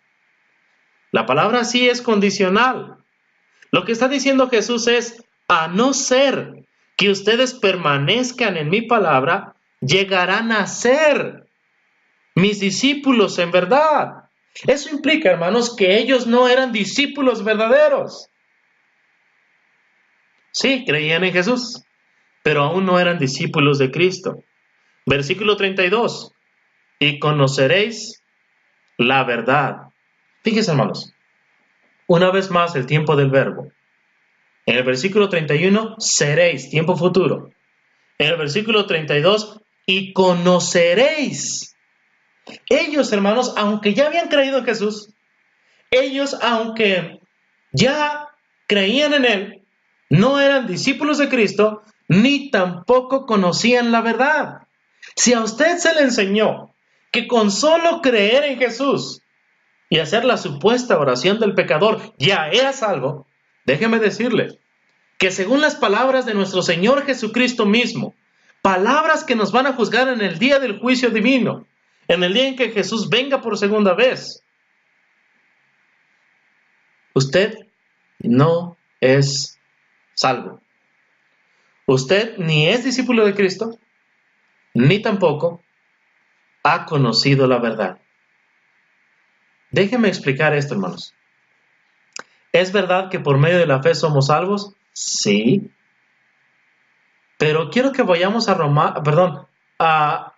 La palabra sí es condicional. Lo que está diciendo Jesús es, a no ser que ustedes permanezcan en mi palabra, llegarán a ser mis discípulos en verdad. Eso implica, hermanos, que ellos no eran discípulos verdaderos. Sí, creían en Jesús, pero aún no eran discípulos de Cristo. Versículo 32, y conoceréis la verdad. Fíjense, hermanos, una vez más el tiempo del verbo. En el versículo 31, seréis, tiempo futuro. En el versículo 32, y conoceréis. Ellos, hermanos, aunque ya habían creído en Jesús, ellos, aunque ya creían en Él, no eran discípulos de Cristo, ni tampoco conocían la verdad. Si a usted se le enseñó que con solo creer en Jesús y hacer la supuesta oración del pecador ya era salvo, déjeme decirle que según las palabras de nuestro Señor Jesucristo mismo, palabras que nos van a juzgar en el día del juicio divino, en el día en que Jesús venga por segunda vez, usted no es salvo. Usted ni es discípulo de Cristo, ni tampoco ha conocido la verdad. Déjenme explicar esto, hermanos. ¿Es verdad que por medio de la fe somos salvos? Sí. Pero quiero que vayamos a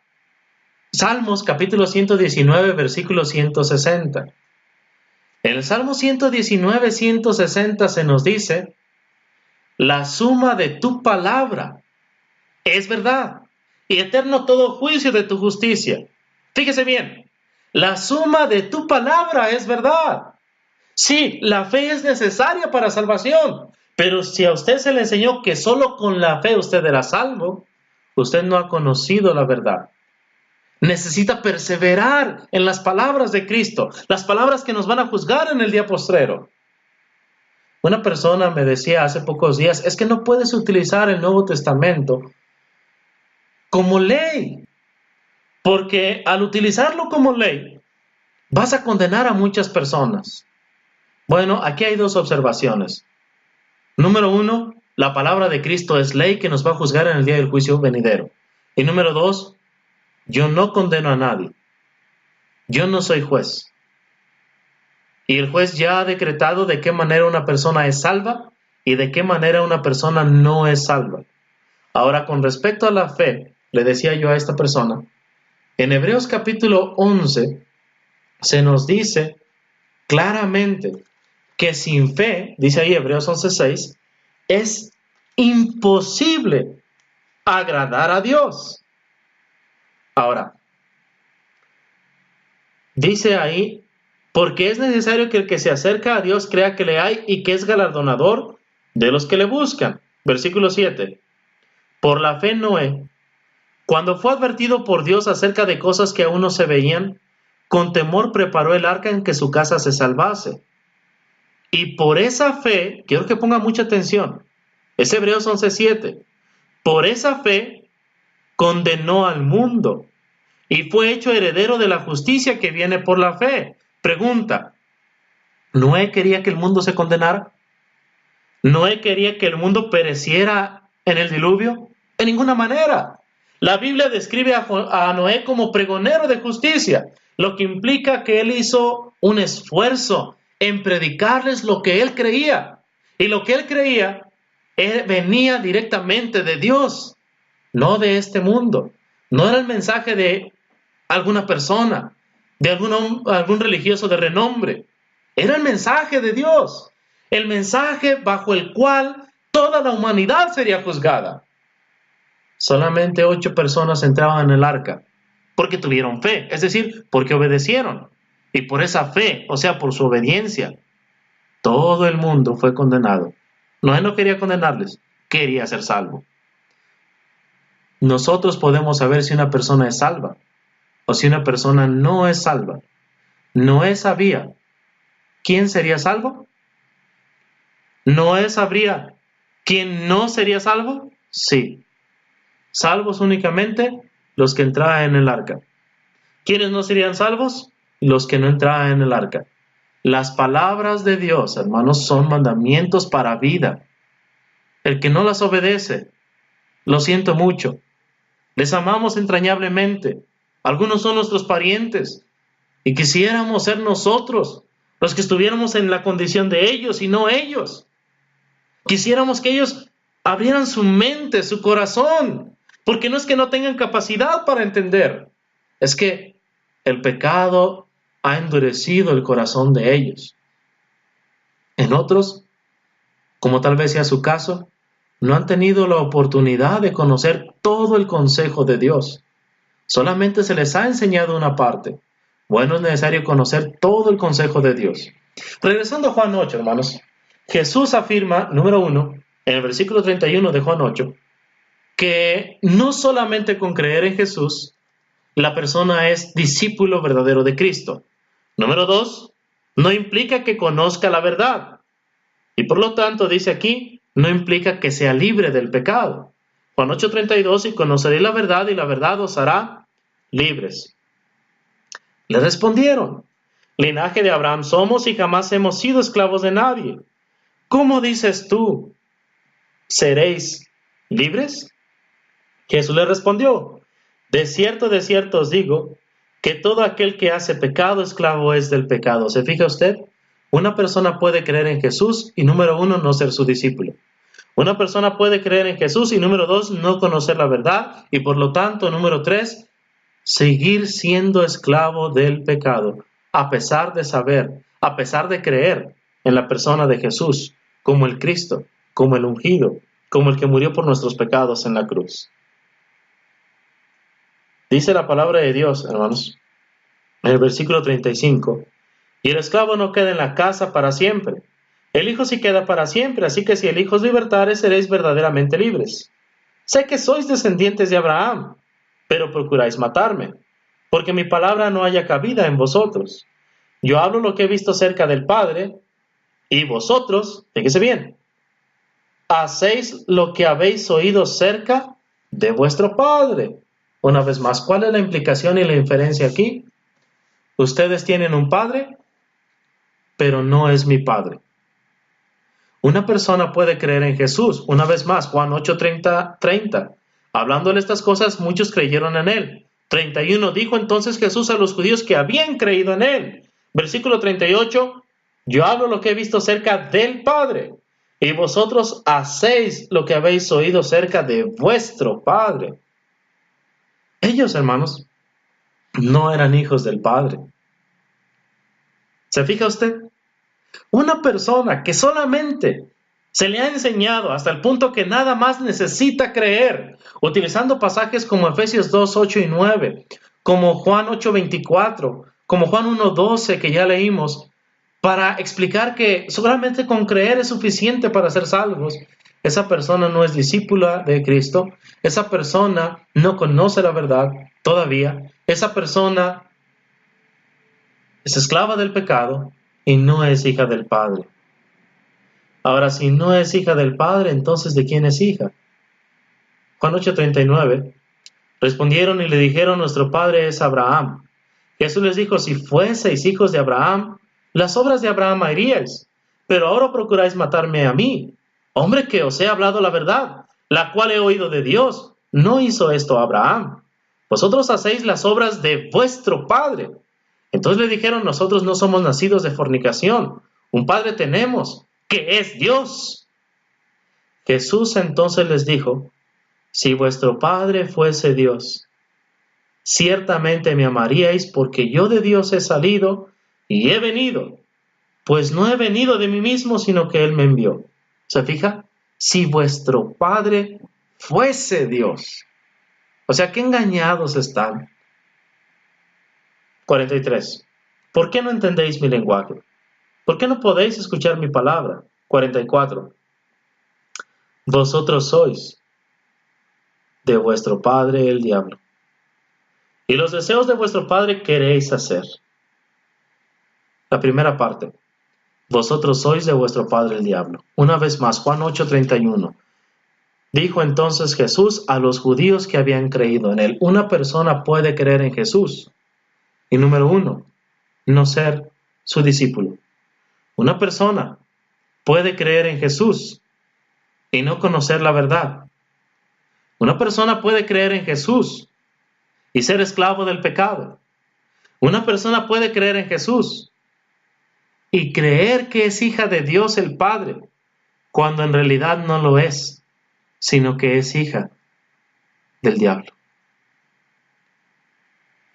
Salmos capítulo 119, versículo 160. En el Salmo 119, 160 se nos dice: la suma de tu palabra es verdad, y eterno todo juicio de tu justicia. Fíjese bien, la suma de tu palabra es verdad. Sí, la fe es necesaria para salvación, pero si a usted se le enseñó que solo con la fe usted era salvo, usted no ha conocido la verdad. Necesita perseverar en las palabras de Cristo, las palabras que nos van a juzgar en el día postrero. Una persona me decía hace pocos días: es que no puedes utilizar el Nuevo Testamento como ley, porque al utilizarlo como ley, vas a condenar a muchas personas. Bueno, aquí hay dos observaciones. Número uno, la palabra de Cristo es ley que nos va a juzgar en el día del juicio venidero. Y número dos, yo no condeno a nadie. Yo no soy juez. Y el juez ya ha decretado de qué manera una persona es salva y de qué manera una persona no es salva. Ahora, con respecto a la fe, le decía yo a esta persona, en Hebreos capítulo 11 se nos dice claramente que sin fe, dice ahí Hebreos 11:6, es imposible agradar a Dios. Ahora, dice ahí, porque es necesario que el que se acerca a Dios crea que le hay y que es galardonador de los que le buscan. Versículo 7. Por la fe Noé, cuando fue advertido por Dios acerca de cosas que aún no se veían, con temor preparó el arca en que su casa se salvase. Y por esa fe, quiero que ponga mucha atención, es Hebreos 11:7. Por esa fe condenó al mundo y fue hecho heredero de la justicia que viene por la fe. Pregunta, ¿Noé quería que el mundo se condenara? ¿Noé quería que el mundo pereciera en el diluvio? En ninguna manera. La Biblia describe a Noé como pregonero de justicia, lo que implica que él hizo un esfuerzo en predicarles lo que él creía. Y lo que él creía venía directamente de Dios, no de este mundo. No era el mensaje de alguna persona, de algún religioso de renombre. Era el mensaje de Dios, el mensaje bajo el cual toda la humanidad sería juzgada. Solamente 8 personas entraban en el arca porque tuvieron fe, es decir, porque obedecieron. Y por esa fe, o sea, por su obediencia, todo el mundo fue condenado. Noé no quería condenarles, quería ser salvo. Nosotros podemos saber si una persona es salva o si una persona no es salva. Noé sabía quién sería salvo. ¿Noé sabría quién no sería salvo? Sí. Salvos únicamente los que entraban en el arca. ¿Quiénes no serían salvos? Los que no entraban en el arca. Las palabras de Dios, hermanos, son mandamientos para vida. El que no las obedece, lo siento mucho. Les amamos entrañablemente. Algunos son nuestros parientes y quisiéramos ser nosotros los que estuviéramos en la condición de ellos y no ellos. Quisiéramos que ellos abrieran su mente, su corazón, porque no es que no tengan capacidad para entender, es que el pecado ha endurecido el corazón de ellos. En otros, como tal vez sea su caso, no han tenido la oportunidad de conocer todo el consejo de Dios. Solamente se les ha enseñado una parte. Bueno, es necesario conocer todo el consejo de Dios. Regresando a Juan 8, hermanos, Jesús afirma, número 1, en el versículo 31 de Juan 8, que no solamente con creer en Jesús, la persona es discípulo verdadero de Cristo. Número 2, no implica que conozca la verdad. Y por lo tanto, dice aquí, no implica que sea libre del pecado. Juan 8:32, y conoceréis la verdad, y la verdad os hará libres. Le respondieron, linaje de Abraham somos y jamás hemos sido esclavos de nadie. ¿Cómo dices tú, seréis libres? Jesús le respondió, de cierto os digo, que todo aquel que hace pecado, esclavo es del pecado. ¿Se fija usted? Una persona puede creer en Jesús y número uno, no ser su discípulo. Una persona puede creer en Jesús y número dos, no conocer la verdad y por lo tanto, número tres, seguir siendo esclavo del pecado, a pesar de saber, a pesar de creer en la persona de Jesús como el Cristo, como el ungido, como el que murió por nuestros pecados en la cruz. Dice la palabra de Dios, hermanos, en el versículo 35, y el esclavo no queda en la casa para siempre, el Hijo sí queda para siempre, así que si el Hijo os libertare, seréis verdaderamente libres. Sé que sois descendientes de Abraham, pero procuráis matarme, porque mi palabra no haya cabida en vosotros. Yo hablo lo que he visto cerca del Padre, y vosotros, fíjese bien, hacéis lo que habéis oído cerca de vuestro Padre. Una vez más, ¿cuál es la implicación y la inferencia aquí? Ustedes tienen un Padre, pero no es mi Padre. Una persona puede creer en Jesús. Una vez más, Juan 8:30. Hablándole estas cosas, muchos creyeron en él. 31. Dijo entonces Jesús a los judíos que habían creído en él. Versículo 38. Yo hablo lo que he visto cerca del Padre, y vosotros hacéis lo que habéis oído cerca de vuestro Padre. Ellos, hermanos, no eran hijos del Padre. ¿Se fija usted? Una persona que solamente se le ha enseñado hasta el punto que nada más necesita creer, utilizando pasajes como Efesios 2, 8 y 9, como Juan 8, 24, como Juan 1, 12 que ya leímos, para explicar que solamente con creer es suficiente para ser salvos. Esa persona no es discípula de Cristo, esa persona no conoce la verdad todavía, esa persona es esclava del pecado y no es hija del Padre. Ahora, si no es hija del Padre, entonces ¿de quién es hija? Juan 8:39. Respondieron y le dijeron, nuestro padre es Abraham. Jesús les dijo, si fueseis hijos de Abraham, las obras de Abraham haríais, pero ahora procuráis matarme a mí, hombre que os he hablado la verdad, la cual he oído de Dios. No hizo esto Abraham. Vosotros hacéis las obras de vuestro padre. Entonces le dijeron, nosotros no somos nacidos de fornicación, un padre tenemos, que es Dios. Jesús entonces les dijo, si vuestro Padre fuese Dios, ciertamente me amaríais porque yo de Dios he salido y he venido, pues no he venido de mí mismo, sino que Él me envió. ¿Se fija? Si vuestro Padre fuese Dios. O sea, qué engañados están. 43. ¿Por qué no entendéis mi lenguaje? ¿Por qué no podéis escuchar mi palabra? 44. Vosotros sois de vuestro padre el diablo, y los deseos de vuestro padre queréis hacer. La primera parte. Vosotros sois de vuestro padre el diablo. Una vez más, Juan 8:31. Dijo entonces Jesús a los judíos que habían creído en él. Una persona puede creer en Jesús y número uno, no ser su discípulo. Una persona puede creer en Jesús y no conocer la verdad. Una persona puede creer en Jesús y ser esclavo del pecado. Una persona puede creer en Jesús y creer que es hija de Dios el Padre, cuando en realidad no lo es, sino que es hija del diablo.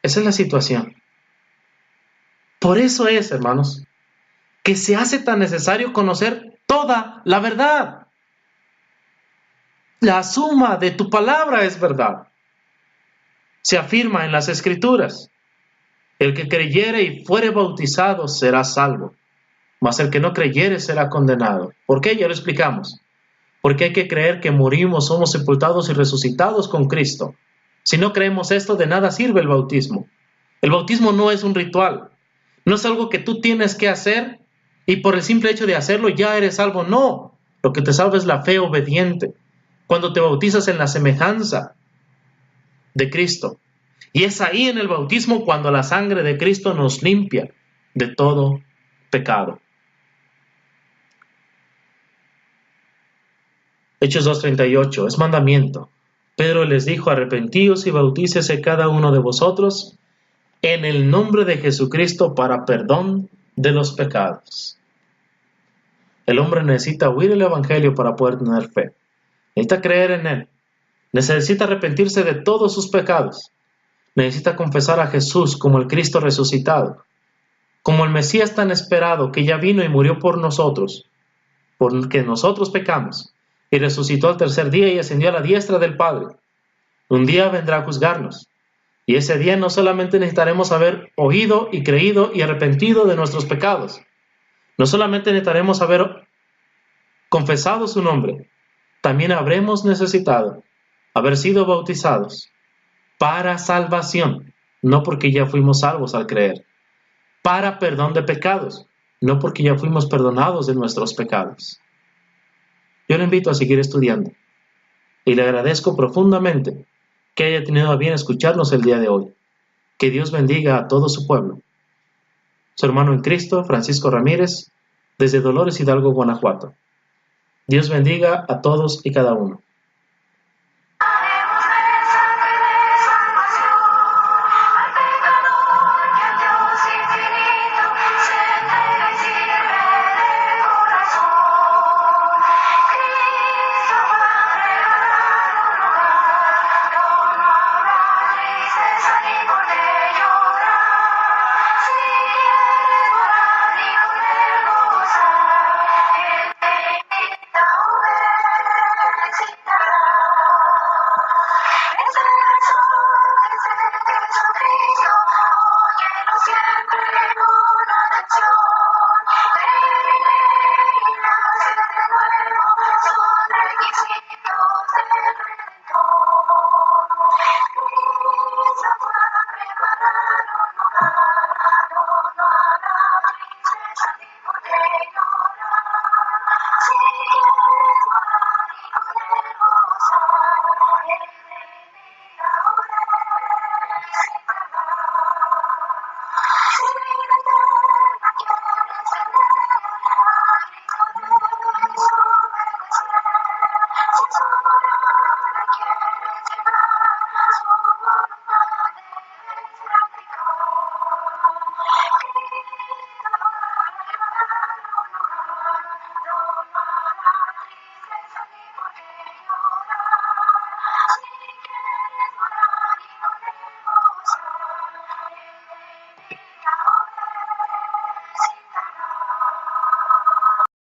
Esa es la situación. Por eso es, hermanos, que se hace tan necesario conocer toda la verdad. La suma de tu palabra es verdad. Se afirma en las Escrituras. El que creyere y fuere bautizado será salvo, mas el que no creyere será condenado. ¿Por qué? Ya lo explicamos. Porque hay que creer que morimos, somos sepultados y resucitados con Cristo. Si no creemos esto, de nada sirve el bautismo. El bautismo no es un ritual. No es algo que tú tienes que hacer y por el simple hecho de hacerlo ya eres salvo. No. Lo que te salva es la fe obediente. Cuando te bautizas en la semejanza de Cristo. Y es ahí en el bautismo cuando la sangre de Cristo nos limpia de todo pecado. Hechos 2:38, es mandamiento. Pedro les dijo, arrepentíos y bautícese cada uno de vosotros en el nombre de Jesucristo para perdón de los pecados. El hombre necesita oír el Evangelio para poder tener fe. Necesita creer en él. Necesita arrepentirse de todos sus pecados. Necesita confesar a Jesús como el Cristo resucitado, como el Mesías tan esperado que ya vino y murió por nosotros, porque nosotros pecamos, y resucitó al tercer día y ascendió a la diestra del Padre. Un día vendrá a juzgarnos, y ese día no solamente necesitaremos haber oído y creído y arrepentido de nuestros pecados, no solamente necesitaremos haber confesado su nombre, también habremos necesitado haber sido bautizados para salvación, no porque ya fuimos salvos al creer, para perdón de pecados, no porque ya fuimos perdonados de nuestros pecados. Yo le invito a seguir estudiando y le agradezco profundamente que haya tenido a bien escucharnos el día de hoy. Que Dios bendiga a todo su pueblo. Su hermano en Cristo, Francisco Ramírez, desde Dolores Hidalgo, Guanajuato. Dios bendiga a todos y cada uno.